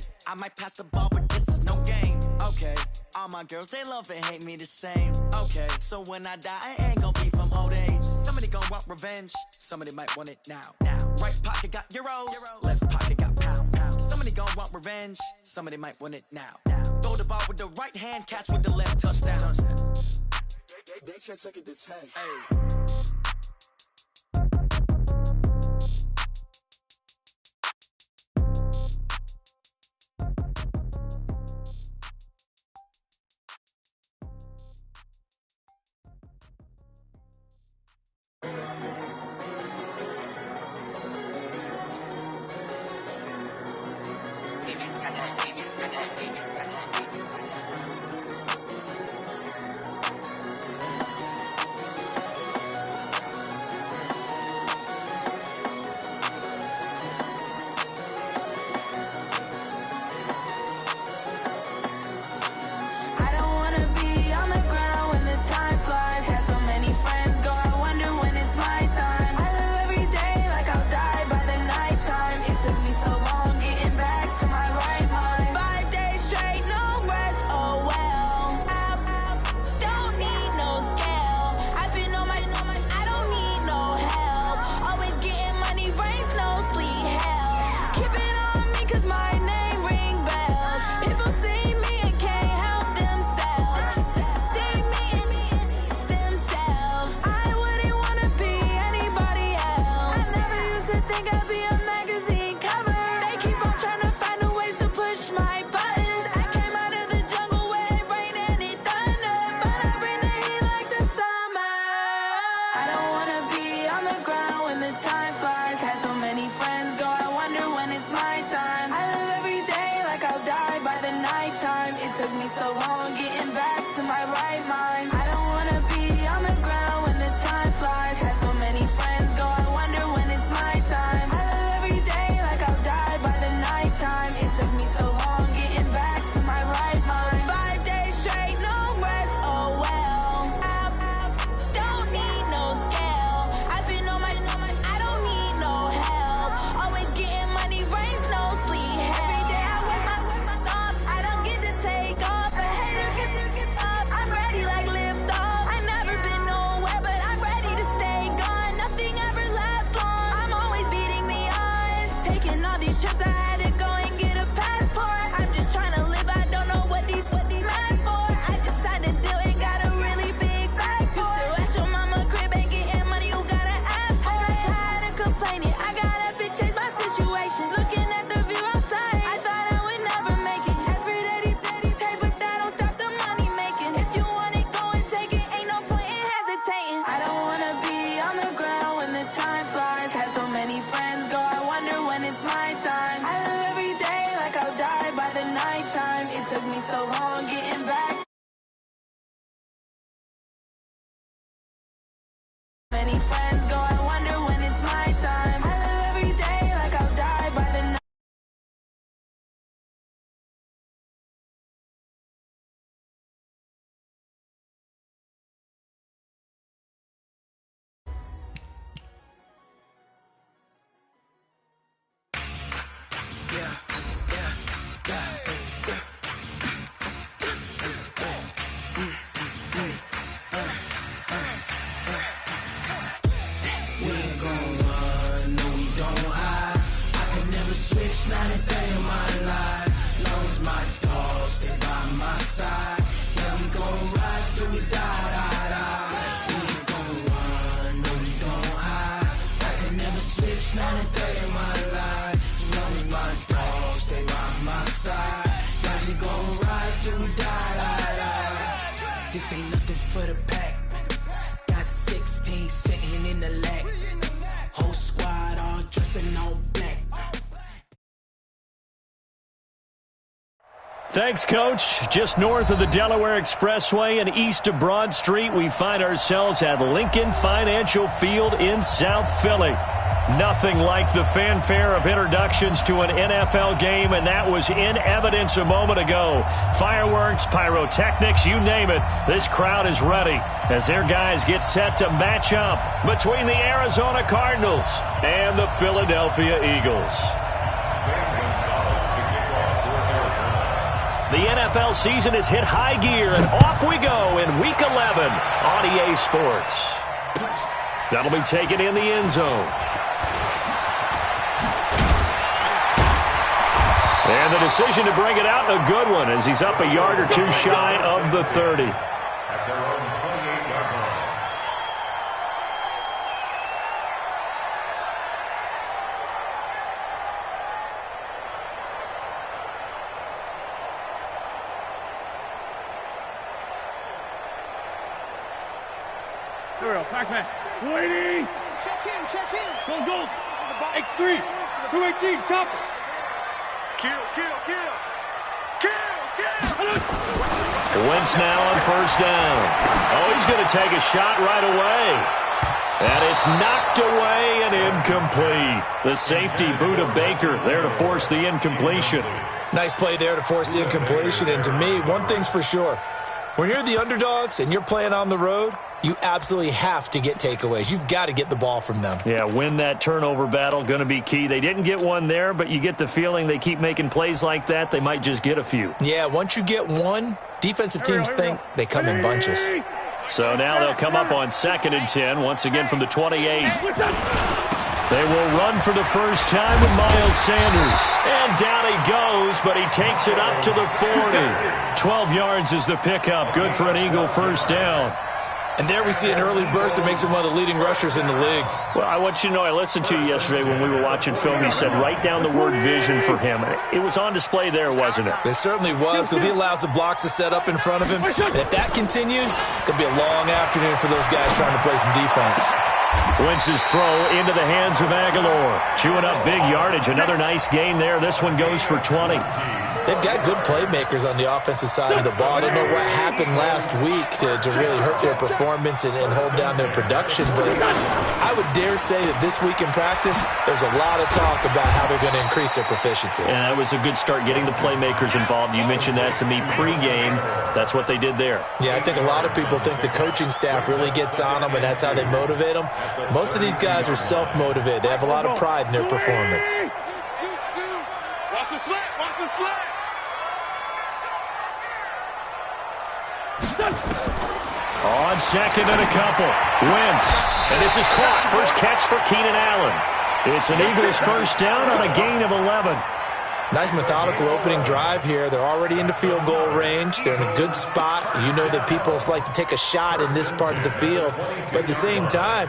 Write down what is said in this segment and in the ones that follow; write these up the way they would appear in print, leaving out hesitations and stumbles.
Okay, I might pass the ball, but this is no game. Okay, all my girls, they love and hate me the same. Okay, so when I die, I ain't gonna be from old age. Somebody gonna want revenge, somebody might want it now. Right pocket got euros, left pocket got pound. Somebody gonna want revenge, somebody might want it now. Throw the ball with the right hand, catch with the left, touchdown. They can't take it to 10. Hey. This ain't nothing for the pack. Got 16 sitting in the lag. Whole squad all dressing all black. Thanks, Coach. Just north of the Delaware Expressway and east of Broad Street, we find ourselves at Lincoln Financial Field in South Philly. Nothing like the fanfare of introductions to an NFL game, and that was in evidence a moment ago. Fireworks, pyrotechnics, you name it. This crowd is ready as their guys get set to match up between the Arizona Cardinals and the Philadelphia Eagles. NFL season has hit high gear, and off we go in Week 11 on EA Sports. That'll be taken in the end zone. And the decision to bring it out, a good one, as he's up a yard or two shy of the 30. At their own 28-yard line. There we go, Pac-Man. 280. Check in. Go. X3. 218, chop. Kill. Wentz now on first down. Oh, he's going to take a shot right away. And it's knocked away and incomplete. The safety, Buda Baker, there to force the incompletion. Nice play there to force the incompletion. And to me, one thing's for sure. When you're the underdogs and you're playing on the road, you absolutely have to get takeaways. You've got to get the ball from them. Yeah, win that turnover battle, going to be key. They didn't get one there, but you get the feeling they keep making plays like that, they might just get a few. Yeah, once you get one, defensive teams think they come in bunches. So now they'll come up on 2nd and 10, once again from the 28. They will run for the first time with Miles Sanders. And down he goes, but he takes it up to the 40. 12 yards is the pickup. Good for an Eagle first down. And there we see an early burst that makes him one of the leading rushers in the league. Well, I want you to know, I listened to you yesterday when we were watching film. You said write down the word vision for him. It was on display there, wasn't it? It certainly was, because he allows the blocks to set up in front of him. And if that continues, it'll be a long afternoon for those guys trying to play some defense. Wentz's throw into the hands of Aguilar. Chewing up big yardage. Another nice gain there. This one goes for 20. They've got good playmakers on the offensive side of the ball. I don't know what happened last week to really hurt their performance and hold down their production, but I would dare say that this week in practice, there's a lot of talk about how they're going to increase their proficiency. And that was a good start, getting the playmakers involved. You mentioned that to me pregame. That's what they did there. Yeah, I think a lot of people think the coaching staff really gets on them, and that's how they motivate them. Most of these guys are self-motivated. They have a lot of pride in their performance. Watch the slant. On 2nd and a couple. Wentz. And this is caught. First catch for Keenan Allen. It's an Eagles first down on a gain of 11. Nice methodical opening drive here. They're already into field goal range. They're in a good spot. You know that people like to take a shot in this part of the field. But at the same time,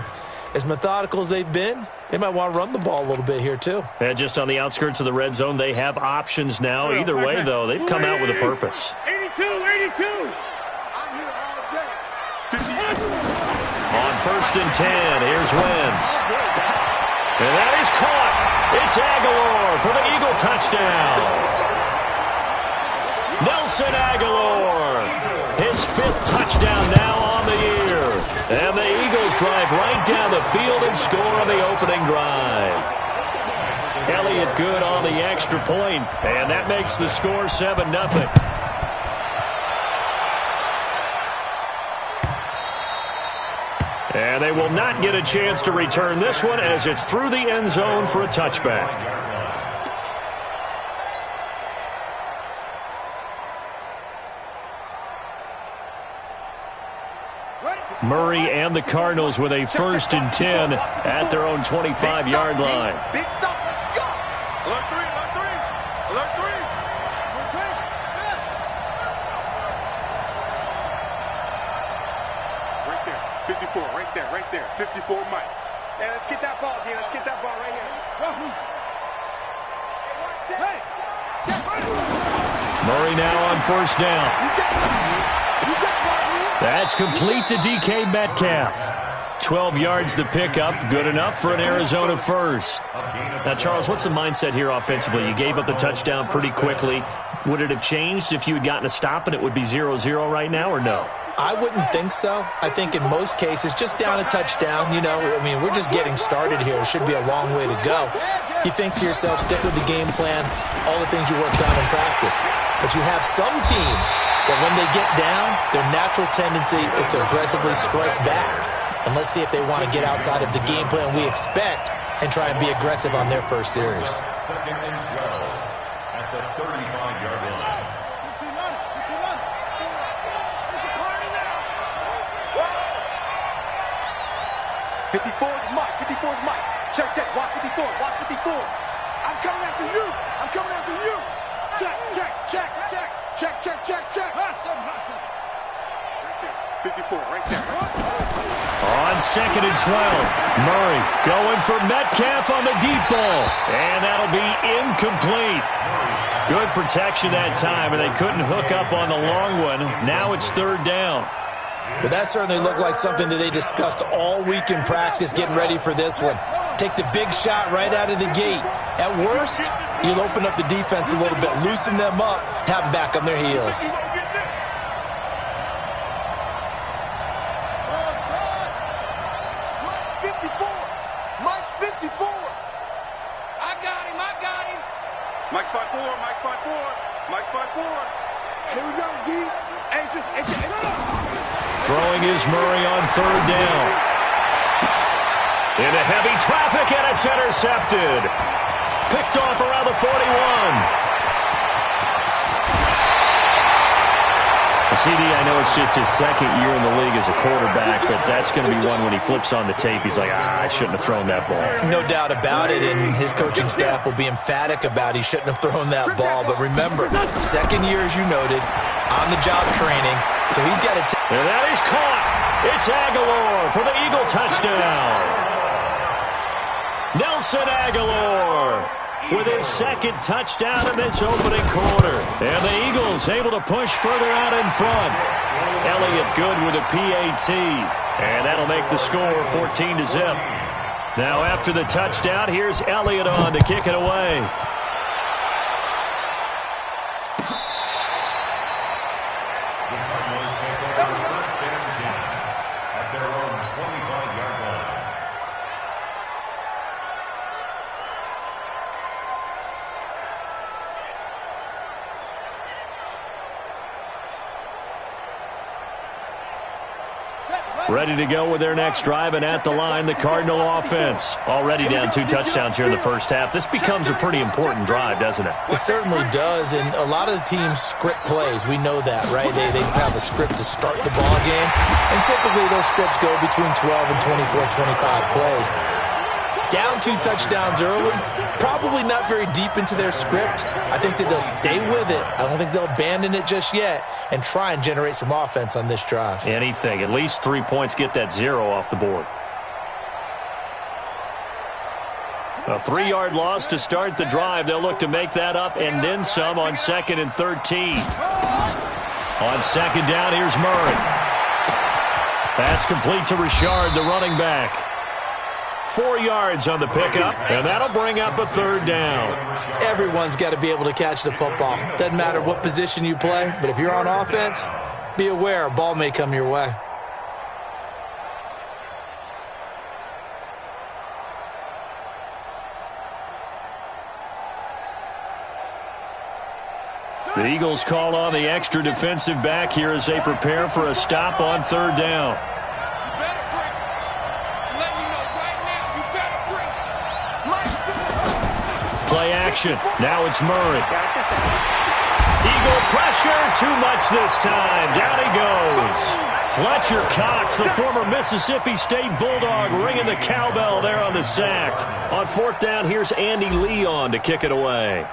as methodical as they've been, they might want to run the ball a little bit here too. And just on the outskirts of the red zone, they have options now. Either way, though, they've come out with a purpose. 82. On 1st and 10, here's Wentz. And that is caught. It's Aguilar for the Eagle touchdown. Nelson Aguilar, his 5th touchdown now on the year. And the Eagles drive right down the field and score on the opening drive. Elliott good on the extra point, and that makes the score 7-0. And they will not get a chance to return this one as it's through the end zone for a touchback. Murray and the Cardinals with a 1st and 10 at their own 25-yard line. Big stop, let's go. Alert 3. Right there. 54 Mike. Hey, let's get that ball again. Let's get that ball right here. Murray now on first down. That's complete to DK Metcalf. 12 yards the pickup. Good enough for an Arizona first. Now, Charles, what's the mindset here offensively? You gave up the touchdown pretty quickly. Would it have changed if you had gotten a stop and it would be 0-0 right now, or no? I wouldn't think so. I think in most cases, just down a touchdown, we're just getting started here. It should be a long way to go. You think to yourself, stick with the game plan, all the things you worked on in practice. But you have some teams that when they get down, their natural tendency is to aggressively strike back. And let's see if they want to get outside of the game plan we expect and try and be aggressive on their first series. 2nd and 12 at the 35-yard line. 54 is Mike. 54 is Mike. Check, check. Watch 54. Watch 54. I'm coming after you. I'm coming after you. Check, check, check, check. Check, check, check, check. Hustle, hustle. Right there. 54, right there. On 2nd and 12, Murray going for Metcalf on the deep ball. And that'll be incomplete. Good protection that time, and they couldn't hook up on the long one. Now it's 3rd down. But that certainly looked like something that they discussed all week in practice getting ready for this one. Take the big shot right out of the gate. At worst, you'll open up the defense a little bit, loosen them up, have them back on their heels. Mike spot 4, Mike spot 4, Mike spot 4. Here we go, D. Throwing is Murray on 3rd down. Into heavy traffic, and it's intercepted. Picked off around the 41. CD, I know it's just his 2nd year in the league as a quarterback, but that's going to be one when he flips on the tape. He's like, I shouldn't have thrown that ball. No doubt about it, and his coaching staff will be emphatic about he shouldn't have thrown that ball. But remember, 2nd year, as you noted, on-the-job training, so he's got to... And that is caught. It's Aguilar for the Eagle touchdown. Nelson Aguilar with his 2nd touchdown in this opening quarter. And the Eagles able to push further out in front. Elliott good with a PAT. And that'll make the score 14-0. Now after the touchdown, here's Elliott on to kick it away. Ready to go with their next drive, and at the line, the Cardinal offense. Already down 2 touchdowns here in the first half. This becomes a pretty important drive, doesn't it? It certainly does, and a lot of the teams script plays. We know that, right? They have a script to start the ball game, and typically those scripts go between 12 and 24, 25 plays. Down 2 touchdowns early, probably not very deep into their script. I think that they'll stay with it. I don't think they'll abandon it just yet and try and generate some offense on this drive. Anything. At least 3 points, get that 0 off the board. A 3-yard loss to start the drive. They'll look to make that up and then some on 2nd and 13. On 2nd down, here's Murray. That's complete to Richard, the running back. 4 yards on the pickup, and that'll bring up a 3rd down. Everyone's got to be able to catch the football. Doesn't matter what position you play, but if you're on offense, be aware a ball may come your way. The Eagles call on the extra defensive back here as they prepare for a stop on 3rd down. Play action. Now it's Murray. Eagle pressure. Too much this time. Down he goes. Fletcher Cox, the former Mississippi State Bulldog, ringing the cowbell there on the sack. On 4th down, here's Andy Leon to kick it away.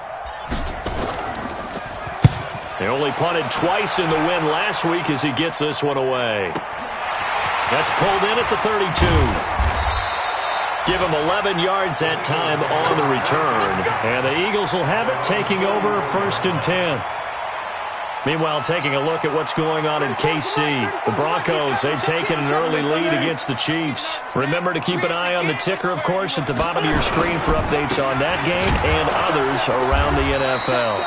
They only punted twice in the win last week as he gets this one away. That's pulled in at the 32. Give him 11 yards that time on the return. And the Eagles will have it, taking over 1st and 10. Meanwhile, taking a look at what's going on in KC. The Broncos, they've taken an early lead against the Chiefs. Remember to keep an eye on the ticker, of course, at the bottom of your screen for updates on that game and others around the NFL.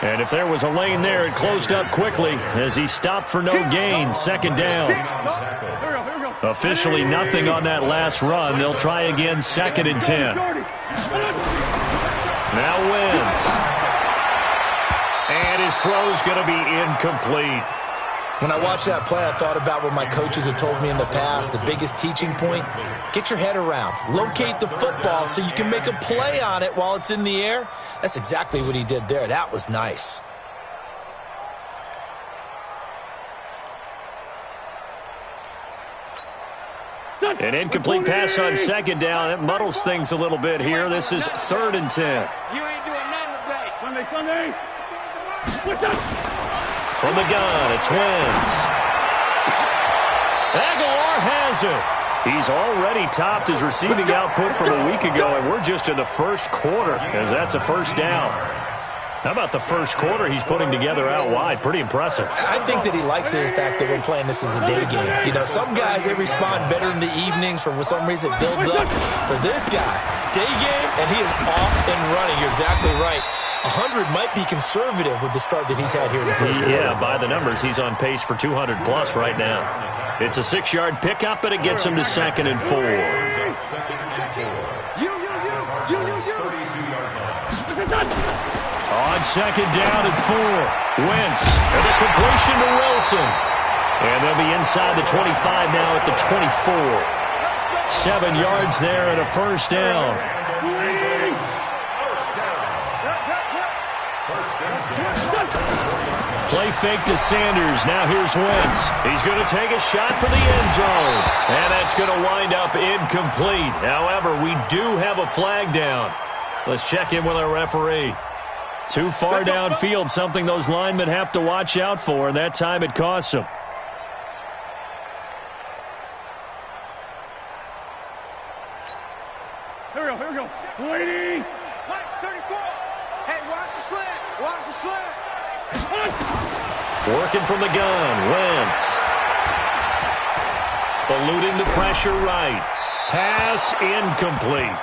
And if there was a lane there, it closed up quickly as he stopped for no gain. 2nd down. Officially nothing on that last run. They'll try again 2nd and 10. Now wins. And his throw's going to be incomplete. When I watched that play, I thought about what my coaches had told me in the past. The biggest teaching point, get your head around. Locate the football so you can make a play on it while it's in the air. That's exactly what he did there. That was nice. An incomplete pass on second down. That muddles things a little bit here. This is 3rd and 10. You ain't doing nothing today. Sunday. From the gun, it's Wentz. Aguilar has it. He's already topped his receiving output from a week ago, and we're just in the first quarter, as that's a first down. How about the first quarter he's putting together out wide? Pretty impressive. I think that he likes the fact that we're playing this as a day game. You know, some guys, they respond better in the evenings. For some reason, it builds up. For this guy, day game, and he is off and running. You're exactly right. 100 might be conservative with the start that he's had here in the first quarter. Yeah, by the numbers, he's on pace for 200-plus right now. It's a 6-yard pickup, and it gets him to 2nd and 4. On 2nd down and 4, Wentz, and the completion to Wilson. And they'll be inside the 25 now at the 24. 7 yards there and a first down. Play fake to Sanders. Now here's Wentz. He's going to take a shot for the end zone. And that's going to wind up incomplete. However, we do have a flag down. Let's check in with our referee. Too far downfield, something those linemen have to watch out for, and that time it costs them. Here we go. Waiting. 34. Hey, watch the slant. Watch the slant. Working from the gun, Wentz. Eluding the pressure right. Pass incomplete.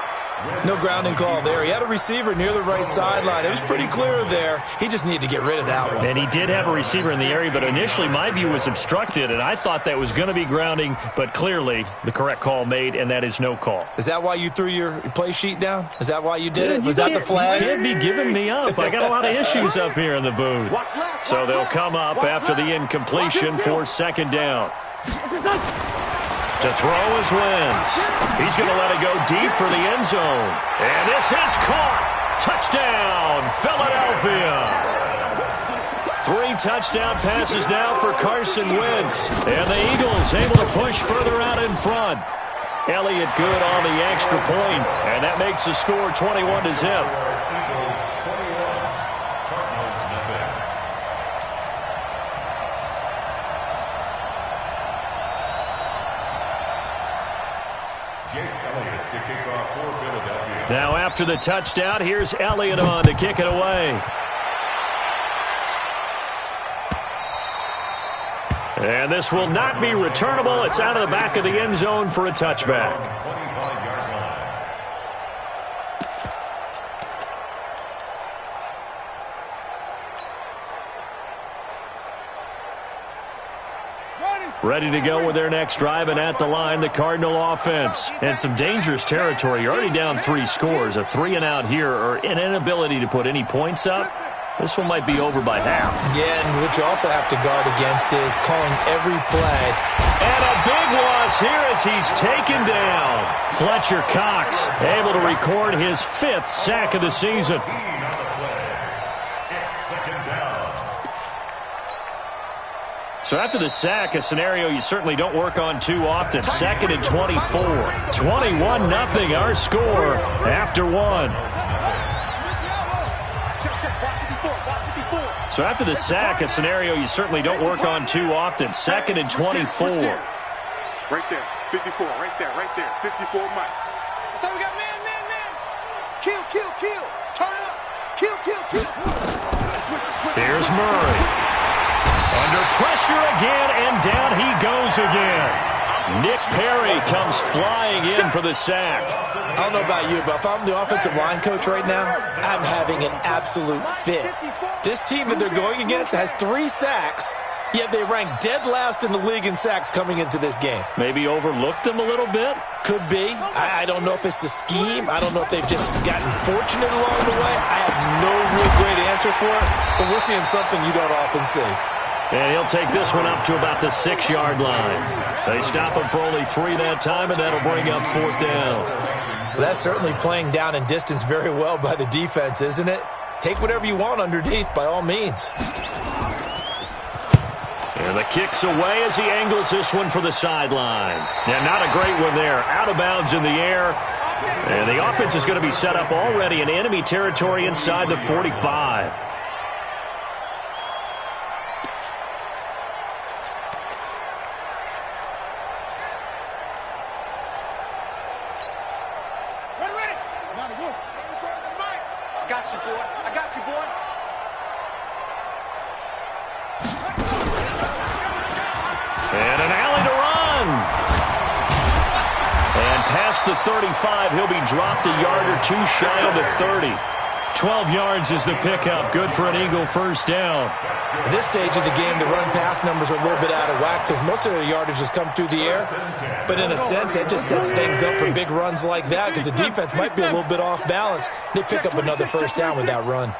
No grounding call there. He had a receiver near the right sideline. It was pretty clear there. He just needed to get rid of that one. And he did have a receiver in the area, but initially my view was obstructed, and I thought that was going to be grounding, but clearly the correct call made, and that is no call. Is that why you threw your play sheet down? Is that why you did it? Was that the flag? You can't be giving me up. I got a lot of issues up here in the booth. So they'll come up after the incompletion for 2nd down. To throw is Wentz. He's going to let it go deep for the end zone. And this is caught. Touchdown, Philadelphia. 3 touchdown passes now for Carson Wentz. And the Eagles able to push further out in front. Elliott good on the extra point, and that makes the score 21-0. Now after the touchdown, here's Elliott on to kick it away. And this will not be returnable. It's out of the back of the end zone for a touchback. Ready to go with their next drive, and at the line, the Cardinal offense. And some dangerous territory. You're already down 3 scores. A 3-and-out here, or an inability to put any points up. This one might be over by half. Yeah, and what you also have to guard against is calling every play. And a big loss here as he's taken down. Fletcher Cox able to record his 5th sack of the season. So after the sack, a scenario you certainly don't work on too often. 2nd and 24. 21-0 our score after 1. So after the sack, a scenario you certainly don't work on too often. 2nd and 24. Right there, 54, right there, 54 Mike. So we got man. Kill. Turn it up. Kill. Here's Murray. Under pressure again, and down he goes again. Nick Perry comes flying in for the sack. I don't know about you, but if I'm the offensive line coach right now, I'm having an absolute fit. This team that they're going against has 3 sacks, yet they rank dead last in the league in sacks coming into this game. Maybe overlooked them a little bit? Could be. I don't know if it's the scheme. I don't know if they've just gotten fortunate along the way. I have no real great answer for it, but we're seeing something you don't often see. And he'll take this one up to about the 6-yard line. They stop him for only 3 that time, and that'll bring up 4th down. Well, that's certainly playing down and distance very well by the defense, isn't it? Take whatever you want underneath, by all means. And the kick's away as he angles this one for the sideline. And not a great one there. Out of bounds in the air. And the offense is going to be set up already in enemy territory inside the 45. And an alley to run. And past the 35, he'll be dropped a yard or two shy of the 30. 12 yards is the pickup. Good for an Eagle first down. At this stage of the game, the run-pass numbers are a little bit out of whack because most of the yardage has come through the air. But in a sense, that just sets things up for big runs like that because the defense might be a little bit off balance. They pick up another first down with that run.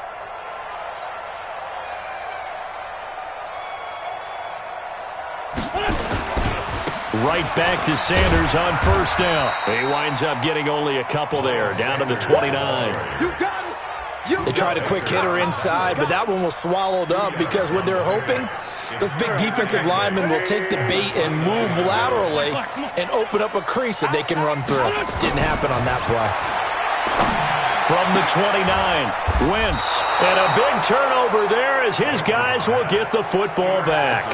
Right back to Sanders on first down. He winds up getting only a couple there, down to the 29. They tried a quick hitter inside, but that one was swallowed up because what they're hoping, those big defensive linemen will take the bait and move laterally and open up a crease that they can run through. Didn't happen on that play. From the 29, Wentz, and a big turnover there as his guys will get the football back.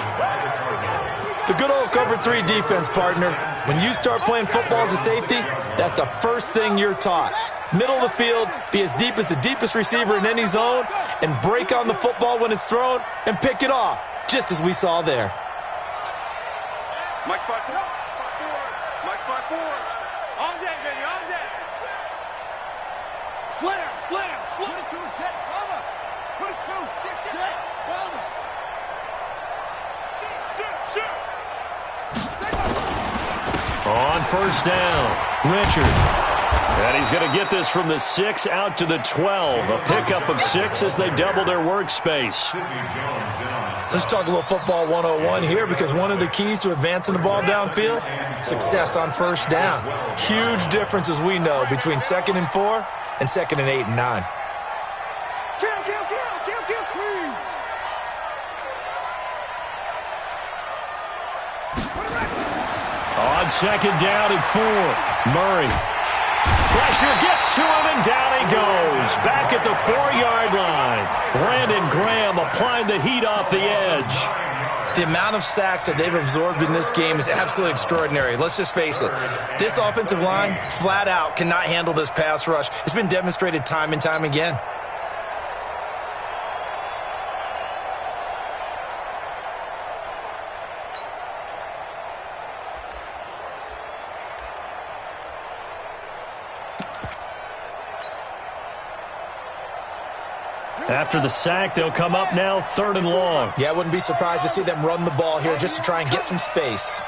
The good old cover 3 defense, partner. When you start playing football as a safety, that's the first thing you're taught. Middle of the field, be as deep as the deepest receiver in any zone, and break on the football when it's thrown and pick it off, just as we saw there. Mike spot 4. Mike spot 4. On deck, baby, on deck. Slam, slam, slam. 22, jet, bomber. 22, jet, bomber. Shoot. On first down, Richard. And he's going to get this from the 6 out to the 12. A pickup of 6 as they double their workspace. Let's talk a little football 101 here because one of the keys to advancing the ball downfield, success on first down. Huge difference, as we know, between 2nd and 4 and 2nd and 8 and 9. Kill, squeeze. On 2nd down and 4, Murray. Pressure gets to him, and down he goes. Back at the 4-yard line. Brandon Graham applying the heat off the edge. The amount of sacks that they've absorbed in this game is absolutely extraordinary. Let's just face it. This offensive line, flat out, cannot handle this pass rush. It's been demonstrated time and time again. After the sack, they'll come up now 3rd and long. Yeah, I wouldn't be surprised to see them run the ball here just to try and get some space.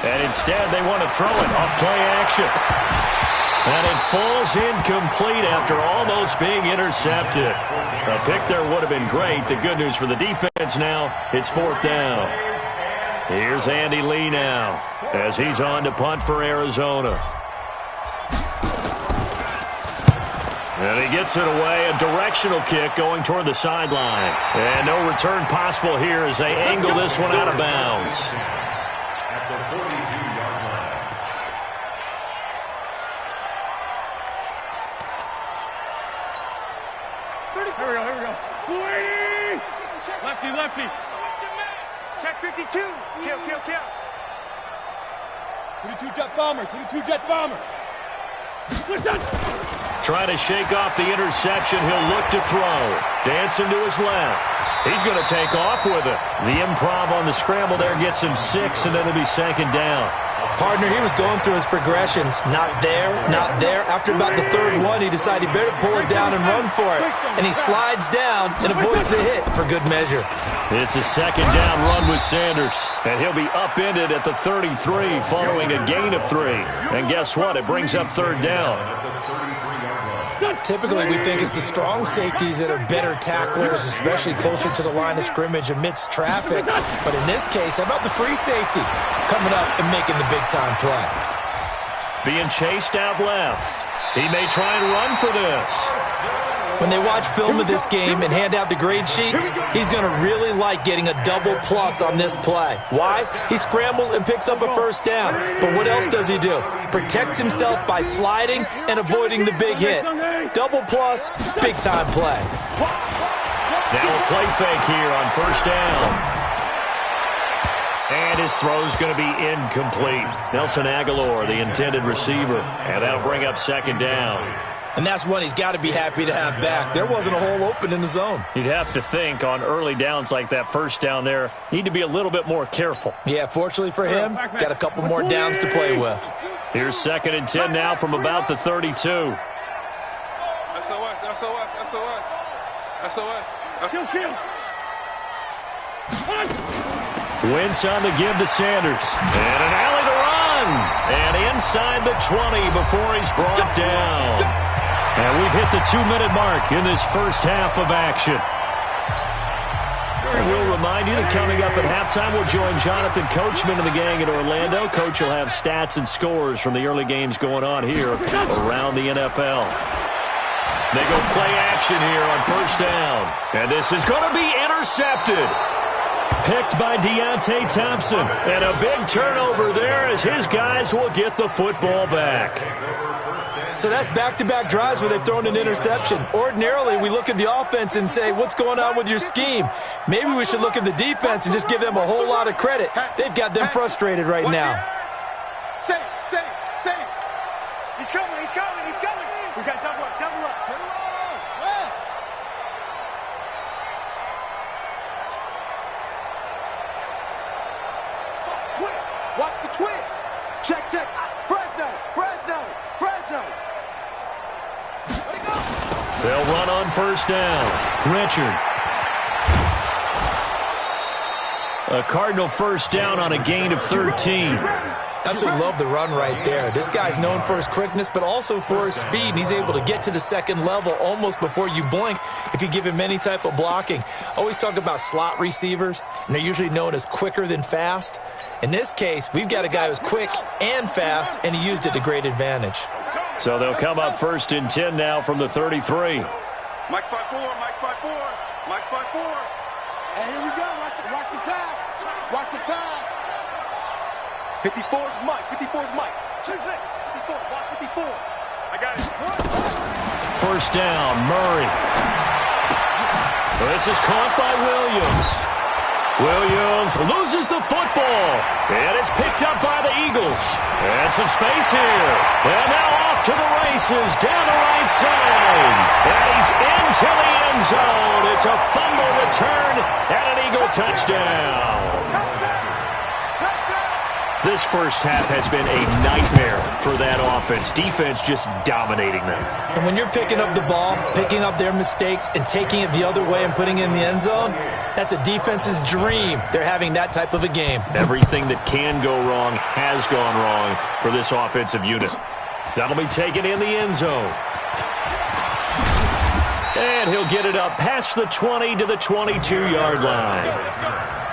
And instead, they want to throw it off play action. And it falls incomplete after almost being intercepted. A pick there would have been great. The good news for the defense now, it's 4th down. Here's Andy Lee now as he's on to punt for Arizona. And he gets it away, a directional kick going toward the sideline. And no return possible here as they angle this one out of bounds. At the 42-yard line. Here we go. Wait! Lefty. Check 52. Kill. 22 jet bomber. Listen! Trying to shake off the interception. He'll look to throw. Dancing to his left. He's going to take off with it. The improv on the scramble there gets him 6, and it'll be 2nd down. Partner, he was going through his progressions. Not there. After about the 3rd one, he decided he better pull it down and run for it. And he slides down and avoids the hit for good measure. It's a 2nd down run with Sanders. And he'll be upended at the 33 following a gain of 3. And guess what? It brings up 3rd down. Typically, we think it's the strong safeties that are better tacklers, especially closer to the line of scrimmage amidst traffic. But in this case, how about the free safety coming up and making the big-time play? Being chased out left. He may try and run for this. When they watch film of this game and hand out the grade sheets, he's going to really like getting a double plus on this play. Why? He scrambles and picks up a first down. But what else does he do? Protects himself by sliding and avoiding the big hit. Double plus, big-time play. Now a play fake here on first down. And his throw's going to be incomplete. Nelson Aguilar, the intended receiver. And that'll bring up second down. And that's one he's got to be happy to have back. There wasn't a hole open in the zone. You'd have to think on early downs like that first down there, need to be a little bit more careful. Yeah, fortunately for him, got a couple more downs to play with. Here's 2nd and 10 now from about the 32. SOS. Wentz on the give to Sanders. And an alley to run. And inside the 20 before he's brought down. And we've hit the 2-minute mark in this first half of action. And we'll remind you that coming up at halftime, we'll join Jonathan Coachman and the gang in Orlando. Coach will have stats and scores from the early games going on here around the NFL. They go play action here on first down. And this is going to be intercepted. Picked by Deontay Thompson. And a big turnover there as his guys will get the football back. So that's back-to-back drives where they've thrown an interception. Ordinarily, we look at the offense and say, what's going on with your scheme? Maybe we should look at the defense and just give them a whole lot of credit. They've got them frustrated right now. Say. He's coming. We got double up. Watch the twist. Check. Fresno. They'll run on first down. Richard. A Cardinal first down on a gain of 13. Absolutely love the run right there. This guy's known for his quickness, but also for his speed. And he's able to get to the second level almost before you blink if you give him any type of blocking. Always talk about slot receivers, and they're usually known as quicker than fast. In this case, we've got a guy who's quick and fast, and he used it to great advantage. So they'll come up 1st and 10 now from the 33. Mike's by four. And here we go. Watch the pass. 54's Mike. Choose it. 54. Watch 54. I got it. First down, Murray. This is caught by Williams. Williams loses the football. And it's picked up by the Eagles. And some space here. And now off to the races down the right side. And he's into the end zone. It's a fumble return and an Eagle touchdown. This first half has been a nightmare for that offense. Defense just dominating them. And when you're picking up the ball, picking up their mistakes, and taking it the other way and putting it in the end zone, that's a defense's dream. They're having that type of a game. Everything that can go wrong has gone wrong for this offensive unit. That'll be taken in the end zone. And he'll get it up past the 20 to the 22-yard line.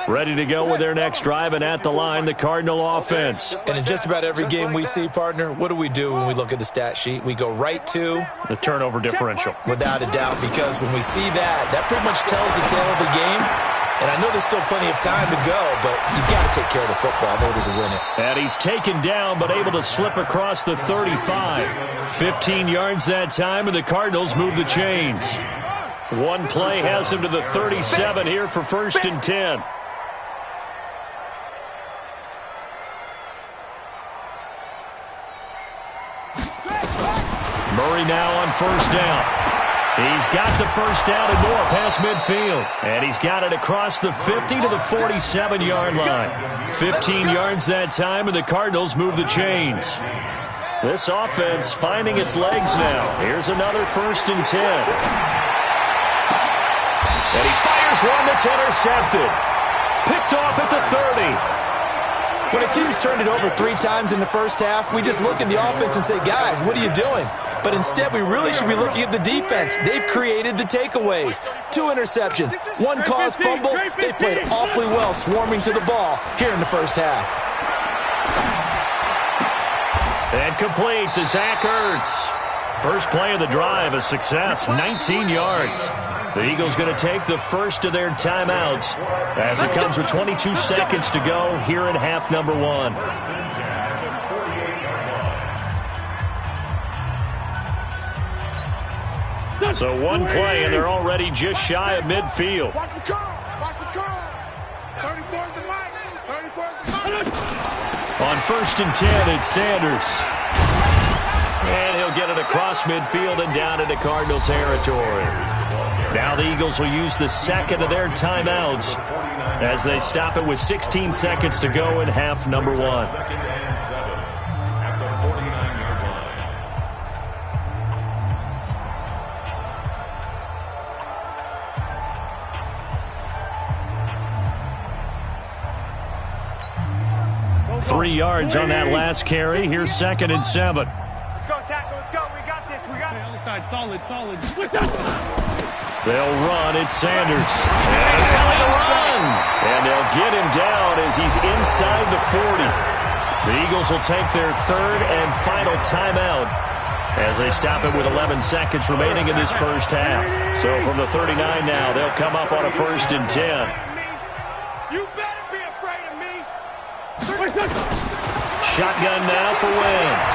Ready to go with their next drive, and at the line, the Cardinal offense. And in just about every game we see, partner, what do we do when we look at the stat sheet? We go right to the turnover differential. Without a doubt, because when we see that pretty much tells the tale of the game. And I know there's still plenty of time to go, but you've got to take care of the football in order to win it. And he's taken down, but able to slip across the 35. 15 yards that time, and the Cardinals move the chains. One play has him to the 37 here for 1st and 10. Murray now on first down. He's got the first down and more past midfield. And he's got it across the 50 to the 47-yard line. 15 yards that time, and the Cardinals move the chains. This offense finding its legs now. Here's another 1st and 10. And he fires one that's intercepted. picked off at the 30. When a team's turned it over 3 times in the first half, we just look at the offense and say, guys, what are you doing? But instead, we really should be looking at the defense. They've created the takeaways. 2 interceptions, 1 caused fumble. They played awfully well swarming to the ball here in the first half. And complete to Zach Ertz. First play of the drive, a success, 19 yards. The Eagles going to take the first of their timeouts as it comes with 22 seconds to go here in half number 1. So 1 play, and they're already just shy of midfield. Watch the curl. Watch the curl. 34 is the mic. 34 is the mic. On 1st and 10, it's Sanders. And he'll get it across midfield and down into Cardinal territory. Now the Eagles will use the second of their timeouts as they stop it with 16 seconds to go in half number 1. At the 49-yard line. Three yards on that last carry. Here's 2nd and 7. Let's go, tackle. Let's go. We got this. We got it. Solid. They'll run. It's Sanders. And belly to run. And they'll get him down as he's inside the 40. The Eagles will take their 3rd and final timeout as they stop it with 11 seconds remaining in this first half. So from the 39 now, they'll come up on a 1st and 10. You better be afraid of me. Shotgun now for Wentz.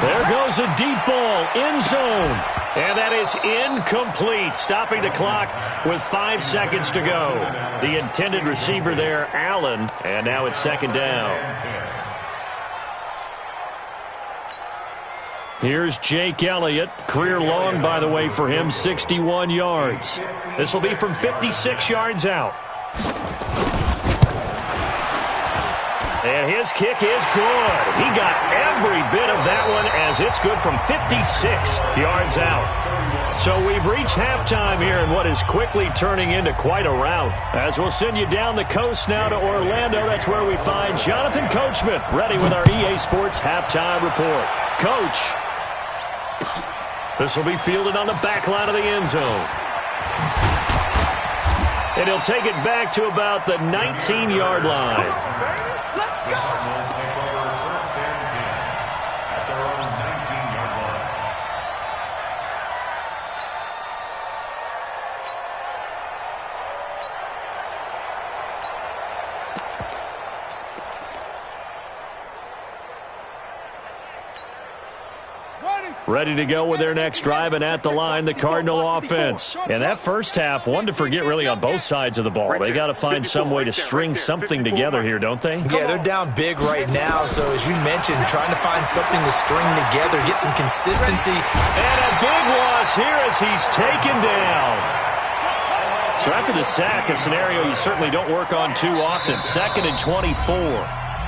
There goes a deep ball, end zone. And that is incomplete, stopping the clock with 5 seconds to go. The intended receiver there, Allen, and now it's 2nd down. Here's Jake Elliott. Career long, by the way, for him, 61 yards. This will be from 56 yards out. And his kick is good. He got every bit of that one as it's good from 56 yards out. So we've reached halftime here in what is quickly turning into quite a rout. As we'll send you down the coast now to Orlando, that's where we find Jonathan Coachman ready with our EA Sports halftime report. Coach, this will be fielded on the back line of the end zone. And he'll take it back to about the 19-yard line. Ready to go with their next drive, and at the line, the Cardinal offense. And that first half, one to forget really on both sides of the ball. They got to find some way to string something together here, don't they? Yeah, they're down big right now, so as you mentioned, trying to find something to string together, get some consistency. And a big loss here as he's taken down. So after the sack, a scenario you certainly don't work on too often. 2nd and 24.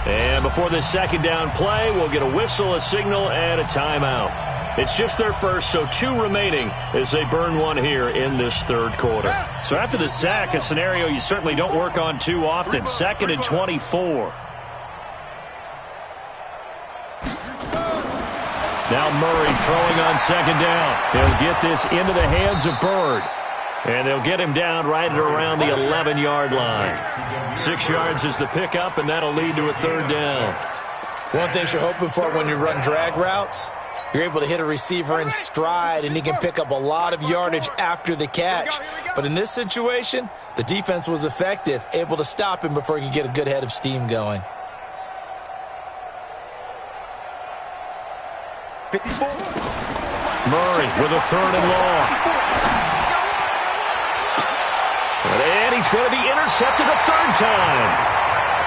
And before this 2nd down play, we'll get a whistle, a signal, and a timeout. It's just their first, so 2 remaining as they burn one here in this 3rd quarter. So after the sack, a scenario you certainly don't work on too often. 2nd and 24. Now Murray throwing on 2nd down. He'll get this into the hands of Bird. And they'll get him down right at around the 11-yard line. 6 yards is the pickup, and that'll lead to a 3rd down. One thing you're hoping for when you run drag routes, you're able to hit a receiver in stride, and he can pick up a lot of yardage after the catch. But in this situation, the defense was effective, able to stop him before he could get a good head of steam going. 54. Murray with a 3rd and long. And he's going to be intercepted a 3rd time.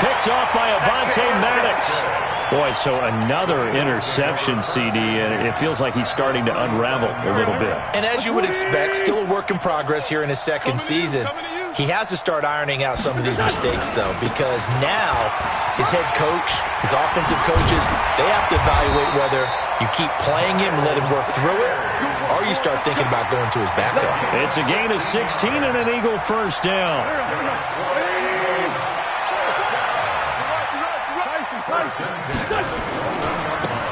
Picked off by Avonte Maddox. Boy, so another interception, CD, and it feels like he's starting to unravel a little bit. And as you would expect, still a work in progress here in his 2nd season. He has to start ironing out some of these mistakes, though, because now his head coach, his offensive coaches, they have to evaluate whether you keep playing him and let him work through it, or you start thinking about going to his backup. It's a gain of 16 and an Eagle 1st down.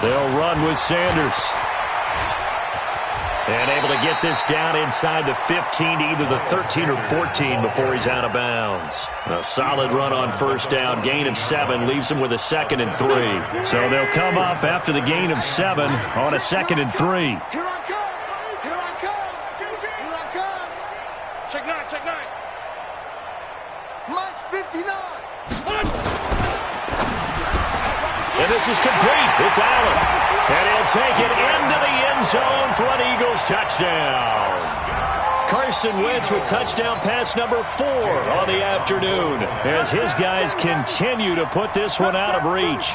They'll run with Sanders. And able to get this down inside the 15 to either the 13 or 14 before he's out of bounds. A solid run on first down. Gain of 7 leaves him with a 2nd and 3. So they'll come up after the gain of 7 on a 2nd and 3. Here I come. Here I come. Here I come. Check 9. Check 9. Mike 59. And this is complete. It's Allen. And he'll take it into the end zone for an Eagles touchdown. Carson Wentz with touchdown pass number 4 on the afternoon as his guys continue to put this one out of reach.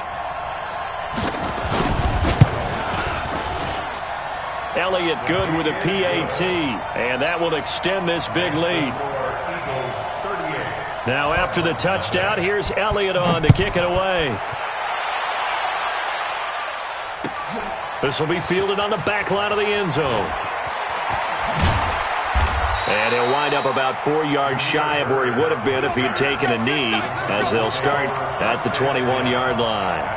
Elliott good with a PAT, and that will extend this big lead. Now after the touchdown, here's Elliott on to kick it away. This will be fielded on the back line of the end zone. And he'll wind up about 4 yards shy of where he would have been if he had taken a knee, as they'll start at the 21-yard line.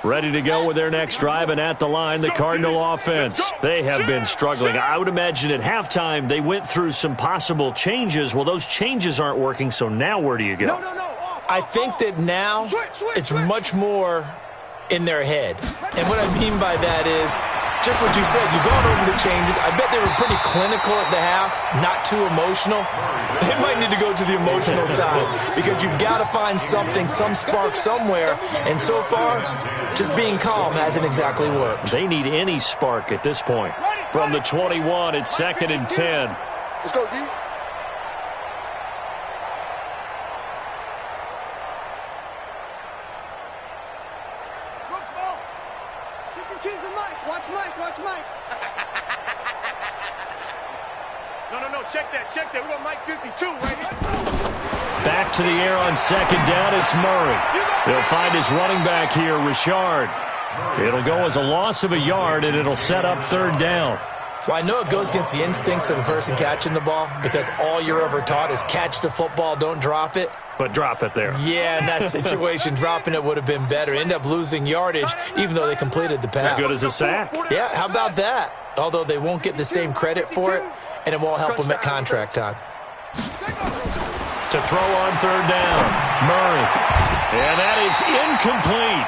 Ready to go with their next drive, and at the line, the Cardinal offense. They have been struggling. I would imagine at halftime they went through some possible changes. Well, those changes aren't working, so now where do you go? I think that now it's much more in their head. And what I mean by that is just what you said. You've gone over the changes. I bet they were pretty clinical at the half, not too emotional. They might need to go to the emotional side because you've got to find something, some spark somewhere. And so far, just being calm hasn't exactly worked. They need any spark at this point. From the 21, it's 2nd and 10. Let's go, D. Smoke. You can choose the mic. Watch Mike. No. Check that. We got Mike 52 right here. Back to the air on 2nd down, it's Murray. They'll find his running back here, Richard. It'll go as a loss of a yard, and it'll set up 3rd down. Well, I know it goes against the instincts of the person catching the ball because all you're ever taught is catch the football, don't drop it. But drop it there. Yeah, in that situation, dropping it would have been better. End up losing yardage, even though they completed the pass. As good as a sack. Yeah, how about that? Although they won't get the same credit for it, and it won't help them at contract time. To throw on 3rd down, Murray. And that is incomplete.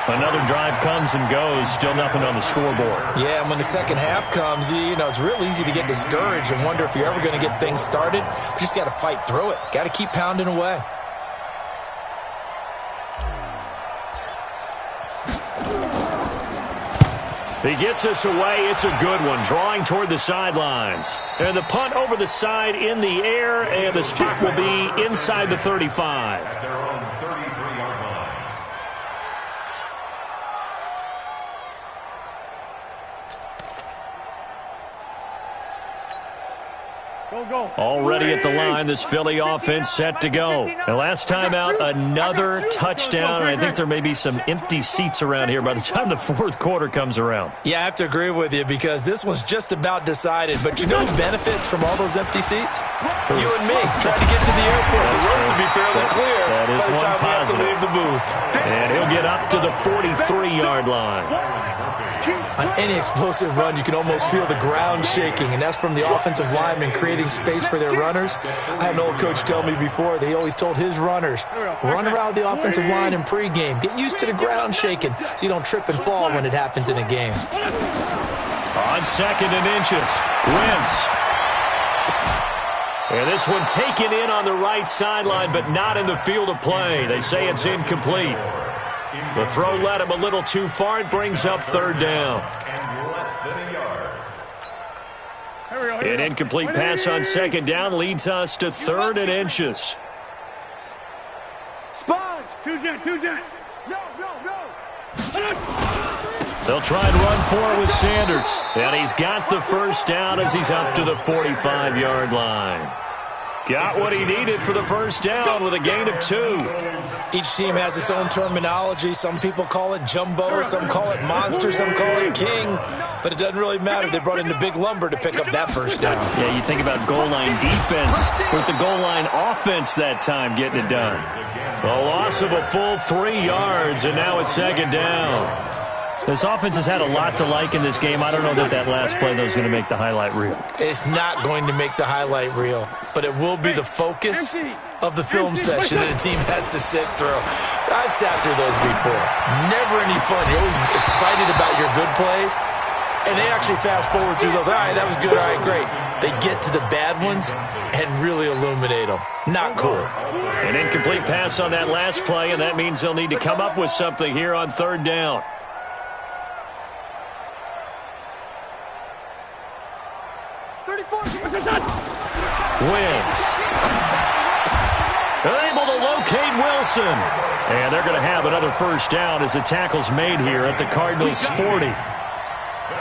Another drive comes and goes, still nothing on the scoreboard. Yeah, and when the second half comes, you know, it's real easy to get discouraged and wonder if you're ever going to get things started. But you just got to fight through it. Got to keep pounding away. He gets us away. It's a good one, drawing toward the sidelines. And the punt over the side in the air, and the spot will be inside the 35. At their own 33-yard line. Go. Already at the line, this Philly offense set to go. And last time out, another touchdown. And I think there may be some empty seats around here by the time the 4th quarter comes around. Yeah, I have to agree with you because this one's just about decided. But you know who benefits from all those empty seats? You and me trying to get to the airport. The roads will be fairly clear that is by the time we have to positive. leave the booth. And he'll get up to the 43-yard line. On any explosive run, you can almost feel the ground shaking, and that's from the offensive linemen creating space for their runners. I had an old coach tell me before, they always told his runners, run around the offensive line in pregame. Get used to the ground shaking so you don't trip and fall when it happens in a game. On 2nd and inches, Wentz. And this one taken in on the right sideline, but not in the field of play. They say it's incomplete. The throw led him a little too far. It brings up 3rd down. And less than a yard. An incomplete pass on 2nd down leads us to 3rd and inches. Sponge. Two jet. No. They'll try and run for it with Sanders. And he's got the first down as he's up to the 45-yard line. Got what he needed for the first down with a gain of 2. Each team has its own terminology. Some people call it jumbo, some call it monster, some call it king. But it doesn't really matter. They brought in the big lumber to pick up that first down. Yeah, you think about goal line defense with the goal line offense that time getting it done. A loss of a full 3 yards, and now it's second down. This offense has had a lot to like in this game. I don't know that last play, though, is going to make the highlight reel. It's not going to make the highlight reel, but it will be the focus of the film session that the team has to sit through. I've sat through those before. Never any fun. You're always excited about your good plays, and they actually fast forward through those. All right, that was good. All right, great. They get to the bad ones and really illuminate them. Not cool. An incomplete pass on that last play, and that means they'll need to come up with something here on third down. Wentz. They're able to locate Wilson. And they're going to have another first down as the tackle's made here at the Cardinals' 40.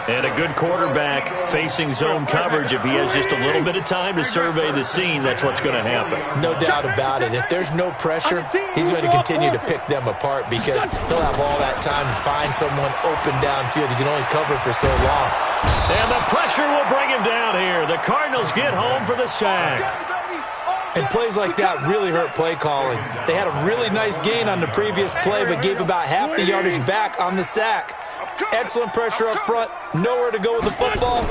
And a good quarterback facing zone coverage. If he has just a little bit of time to survey the scene, that's what's going to happen. No doubt about it. If there's no pressure, he's going to continue to pick them apart because he'll have all that time to find someone open downfield. He can only cover for so long. And the pressure will bring him down here. The Cardinals get home for the sack. And plays like that really hurt play calling. They had a really nice gain on the previous play, but gave about half the yardage back on the sack. Excellent pressure up front. Nowhere to go with the football.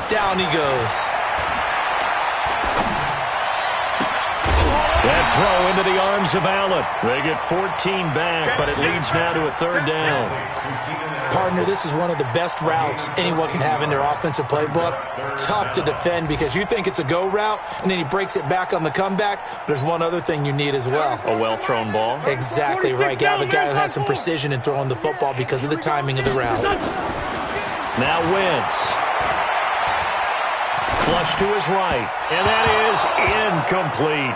Down he goes. That throw into the arms of Allen. They get 14 back, but it leads now to a third down. Partner, this is one of the best routes anyone can have in their offensive playbook. Tough to defend because you think it's a go route, and then he breaks it back on the comeback. There's one other thing you need as well. A well-thrown ball? Exactly right. You have a guy who has some precision in throwing the football because of the timing of the route. Now Wentz. Flush to his right, and that is incomplete.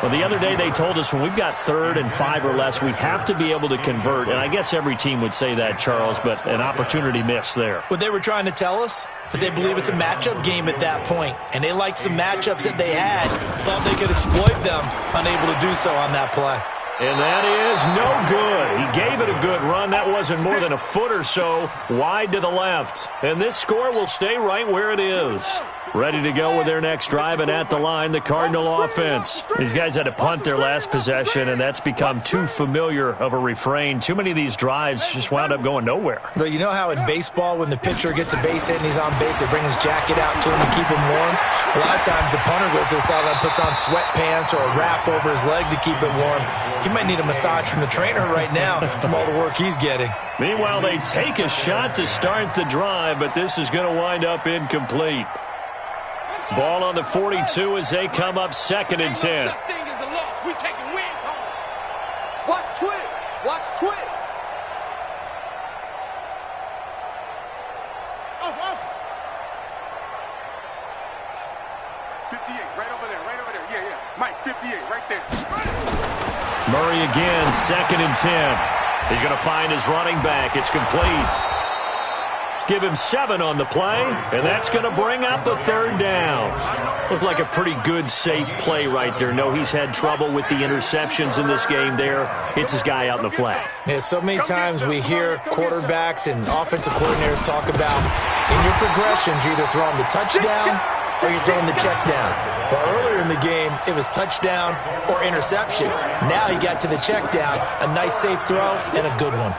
Well, the other day they told us when we've got 3rd and 5 or less, we have to be able to convert, and I guess every team would say that, Charles, but an opportunity missed there. What they were trying to tell us is they believe it's a matchup game at that point, and they liked some matchups that they had, thought they could exploit them, unable to do so on that play. And that is no good. He gave it a good run. That wasn't more than a foot or so wide to the left. And this score will stay right where it is. Ready to go with their next drive, and at the line, the Cardinal offense. These guys had to punt their last possession, and that's become too familiar of a refrain. Too many of these drives just wound up going nowhere. But you know how in baseball, when the pitcher gets a base hit and he's on base, they bring his jacket out to him to keep him warm? A lot of times the punter goes to the sideline, puts on sweatpants or a wrap over his leg to keep it warm. He might need a massage from the trainer right now from all the work he's getting. Meanwhile, they take a shot to start the drive, but this is going to wind up incomplete. Ball on the 42 as they come up 2nd and 10. Watch twist. Watch twist. Off. 58, right over there. Yeah. Mike, 58, right there. Murray again, 2nd and 10. He's going to find his running back. It's complete. Give him 7 on the play, and that's going to bring up a 3rd down. Looked like a pretty good, safe play right there. No, he's had trouble with the interceptions in this game there. Hits his guy out in the flat. Yeah, so many times we hear quarterbacks and offensive coordinators talk about in your progressions, you're either throwing the touchdown or you're throwing the check down. But earlier in the game, it was touchdown or interception. Now he got to the check down, a nice safe throw, and a good one.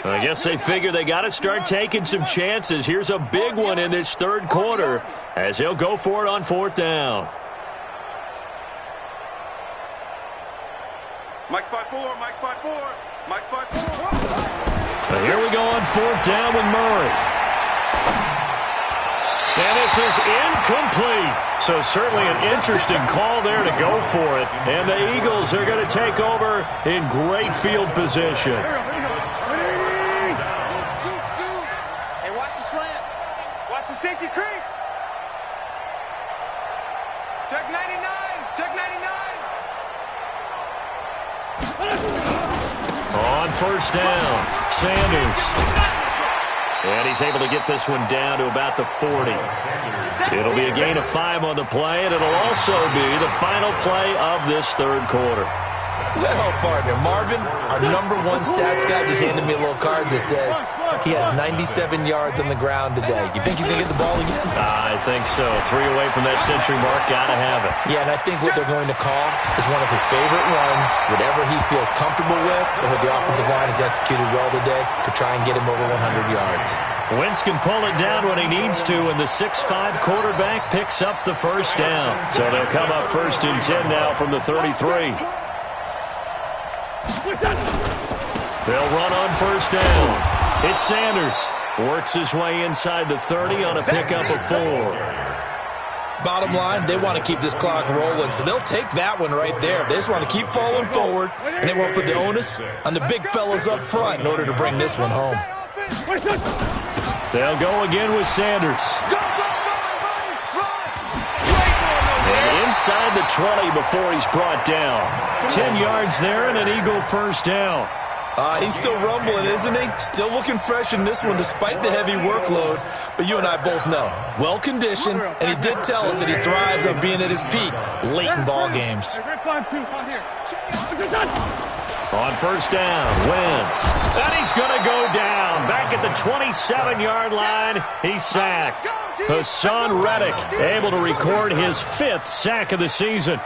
I guess they figure they got to start taking some chances. Here's a big one in this 3rd quarter as he'll go for it on 4th down. Mike spot 4. Now here we go on 4th down with Murray. And this is incomplete. So certainly an interesting call there to go for it. And the Eagles are going to take over in great field position. Watch the slant. Watch the safety creep. Check 99. Check 99. On first down, Sanders. And he's able to get this one down to about the 40. It'll be a gain of 5 on the play, and it'll also be the final play of this third quarter. Well, partner, Marvin, our #1 stats guy, just handed me a little card that says he has 97 yards on the ground today. You think he's going to get the ball again? I think so. 3 away from that century mark. Got to have it. Yeah, and I think what they're going to call is one of his favorite runs, whatever he feels comfortable with, and what the offensive line has executed well today to try and get him over 100 yards. Wentz can pull it down when he needs to, and the 6'5" quarterback picks up the first down. So they'll come up 1st and 10 now from the 33. They'll run on first down. It's Sanders. Works his way inside the 30 on a pickup of 4. Bottom line, they want to keep this clock rolling, so they'll take that one right there. They just want to keep falling forward, and they won't put the onus on the big fellas up front in order to bring this one home. They'll go again with Sanders. And inside the 20 before he's brought down. 10 yards there and an Eagle first down. He's still rumbling, isn't he? Still looking fresh in this one despite the heavy workload. But you and I both know, well-conditioned, and he did tell us that he thrives on being at his peak late in ball games. On first down, Wentz. And he's going to go down. Back at the 27-yard line, he's sacked. Hassan Reddick able to record his 5th sack of the season.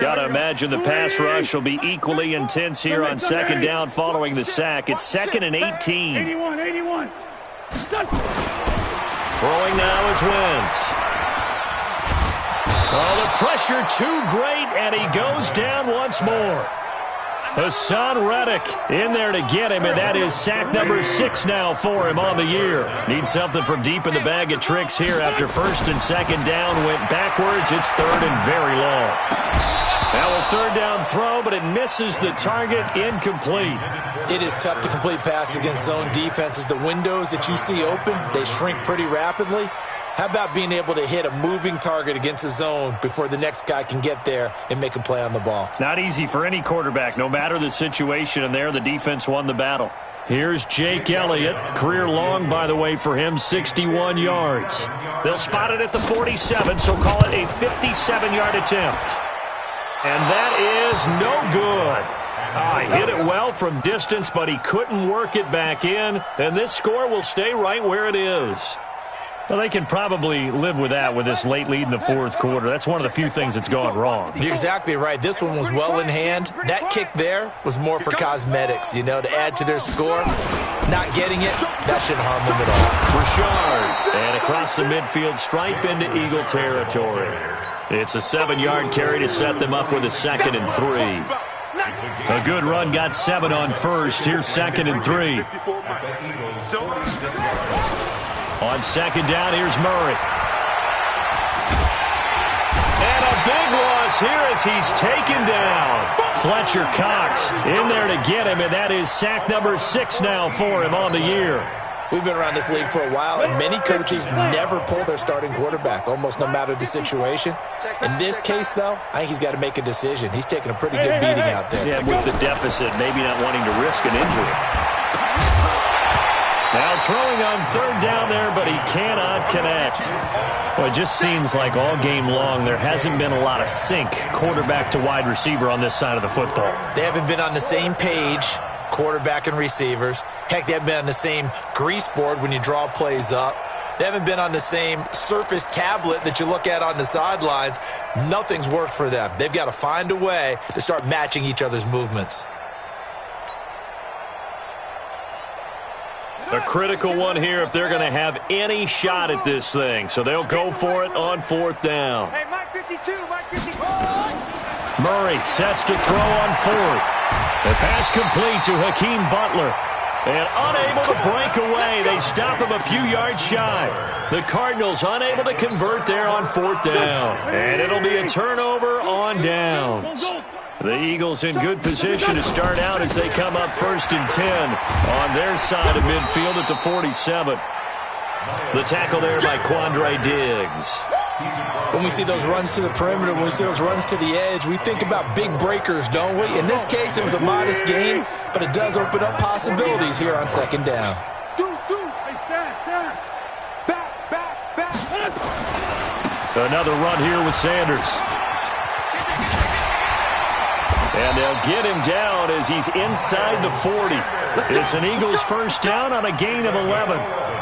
Got to imagine the pass rush will be equally intense here on second down following the sack. It's 2nd and 18. 81. Throwing now is Wentz. Oh, the pressure too great, and he goes down once more. Hassan Reddick in there to get him, and that is sack number 6 now for him on the year. Needs something from deep in the bag of tricks here after 1st and 2nd down went backwards. It's 3rd and very long. Now a 3rd down throw, but it misses the target, incomplete. It is tough to complete passes against zone defenses. The windows that you see open, they shrink pretty rapidly. How about being able to hit a moving target against a zone before the next guy can get there and make a play on the ball? Not easy for any quarterback, no matter the situation, and there the defense won the battle. Here's Jake Elliott. Career long, by the way, for him, 61 yards. They'll spot it at the 47, so call it a 57-yard attempt. And that is no good. He hit it well from distance, but he couldn't work it back in, and this score will stay right where it is. Well, they can probably live with that with this late lead in the 4th quarter. That's one of the few things that's gone wrong. You're exactly right. This one was well in hand. That kick there was more for cosmetics, to add to their score. Not getting it, that shouldn't harm them at all. Richard, and across the midfield stripe into Eagle territory. It's a 7-yard carry to set them up with a 2nd and 3. A good run got 7 on first. Here's 2nd and 3. On 2nd down, here's Murray. And a big loss here as he's taken down. Fletcher Cox in there to get him, and that is sack number 6 now for him on the year. We've been around this league for a while, and many coaches never pull their starting quarterback, almost no matter the situation. In this case, though, I think he's got to make a decision. He's taking a pretty good beating out there. Yeah, with the deficit, maybe not wanting to risk an injury. Now throwing on 3rd down there, but he cannot connect. Well, it just seems like all game long there hasn't been a lot of sync quarterback to wide receiver on this side of the football. They haven't been on the same page, quarterback and receivers. Heck, they haven't been on the same grease board when you draw plays up. They haven't been on the same Surface tablet that you look at on the sidelines. Nothing's worked for them. They've got to find a way to start matching each other's movements. A critical one here if they're going to have any shot at this thing. So they'll go for it on 4th down. Hey, Mike 52, Mike 54. Murray sets to throw on 4th. The pass complete to Hakeem Butler. And unable to break away. They stop him a few yards shy. The Cardinals unable to convert there on 4th down. And it'll be a turnover on downs. The Eagles in good position to start out as they come up 1st and 10 on their side of midfield at the 47. The tackle there by Quandre Diggs. When we see those runs to the perimeter, when we see those runs to the edge, we think about big breakers, don't we? In this case, it was a modest gain, but it does open up possibilities here on 2nd down. Another run here with Sanders. And they'll get him down as he's inside the 40. It's an Eagles 1st down on a gain of 11.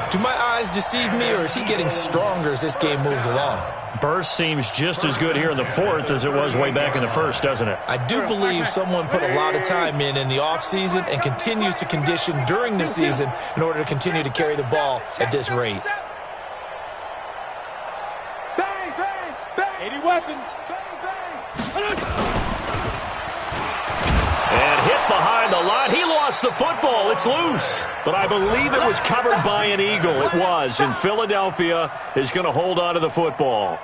Do my eyes deceive me, or is he getting stronger as this game moves along? Burst seems just as good here in the 4th as it was way back in the 1st, doesn't it? I do believe someone put a lot of time in the offseason and continues to condition during the season in order to continue to carry the ball at this rate. Bang, bang, bang. 80 weapons. Bang, bang. And hit behind the line. He lost the football. It's loose. But I believe it was covered by an Eagle. It was. And Philadelphia is going to hold on to the football.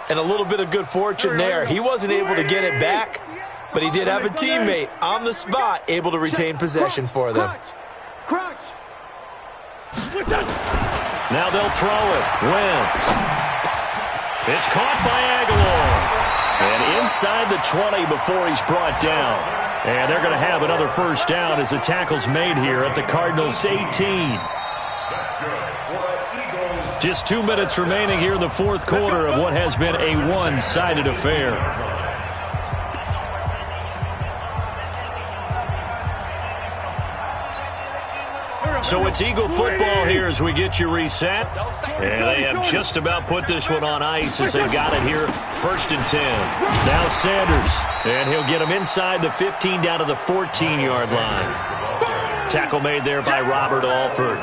And a little bit of good fortune there. He wasn't able to get it back, but he did have a teammate on the spot able to retain possession for them. Crunch. Now they'll throw it. Wentz. It's caught by Aguilar. And inside the 20 before he's brought down. And they're going to have another 1st down as the tackle's made here at the Cardinals' 18. Just 2 minutes remaining here in the 4th quarter of what has been a one-sided affair. So it's Eagle football here as we get you reset. And they have just about put this one on ice as they've got it here 1st and 10. Now Sanders, and he'll get him inside the 15 down to the 14-yard line. Tackle made there by Robert Alford.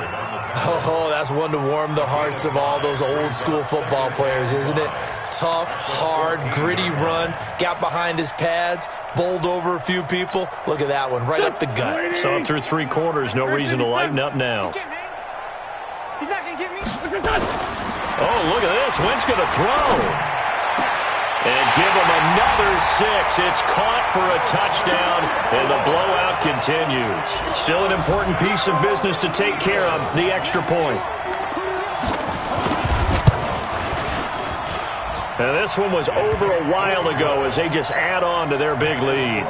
Oh, that's one to warm the hearts of all those old-school football players, isn't it? Tough, hard, gritty run, got behind his pads, bowled over a few people. Look at that one, right up the gut. So through 3 quarters, no reason to lighten up now. He's not going to give me. Oh, look at this. Wentz going to throw. And give him another 6. It's caught for a touchdown, and the blowout continues. Still an important piece of business to take care of, the extra point. And this one was over a while ago as they just add on to their big lead.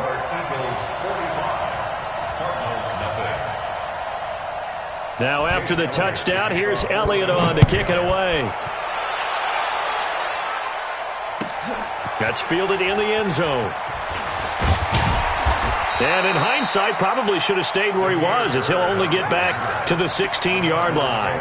Now after the touchdown, here's Elliott on to kick it away. That's fielded in the end zone. And in hindsight, probably should have stayed where he was as he'll only get back to the 16-yard line.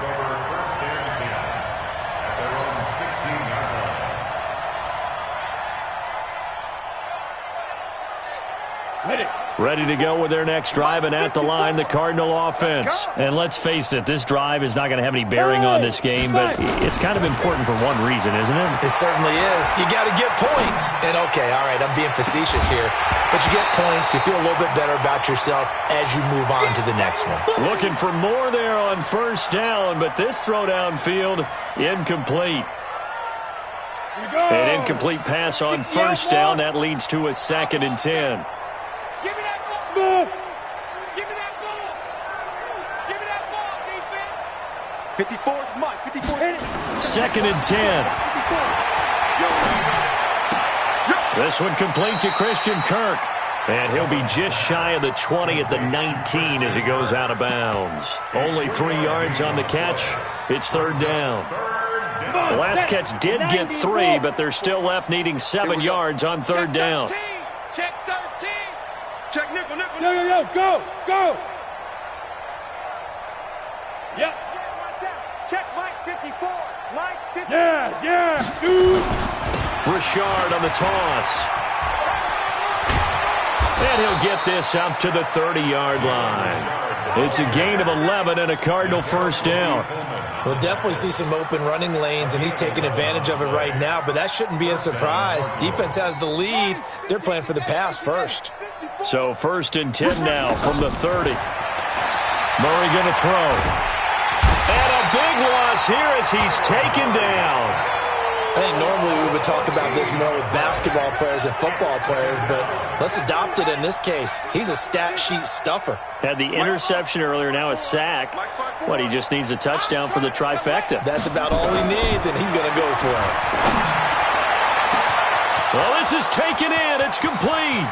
Ready to go with their next drive, and at the line, the Cardinal offense. And let's face it, this drive is not going to have any bearing on this game, but it's kind of important for one reason, isn't it? It certainly is. You got to get points. And, okay, all right, I'm being facetious here. But you get points, you feel a little bit better about yourself as you move on to the next one. Looking for more there on 1st down, but this throw downfield, incomplete. An incomplete pass on 1st down. That leads to a 2nd and 10. Give me that ball. Give me that ball. Give me that ball, defense. 54 is Mike. 54 hit it. 2nd and 10. This one complete to Christian Kirk. And he'll be just shy of the 20 at the 19 as he goes out of bounds. Only 3 yards on the catch. It's 3rd down. The last catch did get 3, but they're still left needing 7 yards on 3rd down. Check 13. Check nickel, nickel. Yo, go, go. Yep. Check Mike 54. Mike 54. Yeah, shoot. Richard on the toss. And he'll get this up to the 30-yard line. It's a gain of 11 and a Cardinal 1st down. We'll definitely see some open running lanes, and he's taking advantage of it right now, but that shouldn't be a surprise. Defense has the lead. They're playing for the pass first. So 1st and 10 now from the 30. Murray going to throw. And a big loss here as he's taken down. I think normally we would talk about this more with basketball players and football players, but let's adopt it in this case. He's a stat sheet stuffer. Had the interception earlier, now a sack. What, he just needs a touchdown for the trifecta. That's about all he needs, and he's going to go for it. Well, this is taken in. It's complete.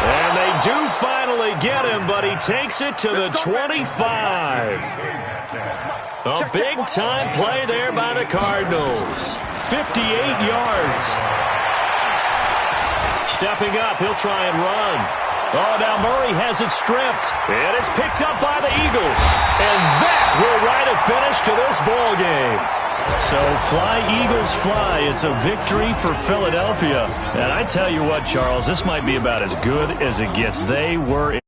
And they do finally get him, but he takes it to the 25. A big-time play there by the Cardinals. 58 yards. Stepping up, he'll try and run. Oh, now Murray has it stripped. And it's picked up by the Eagles. And that will write a finish to this ball game. So fly, Eagles, fly. It's a victory for Philadelphia. And I tell you what, Charles, this might be about as good as it gets. They were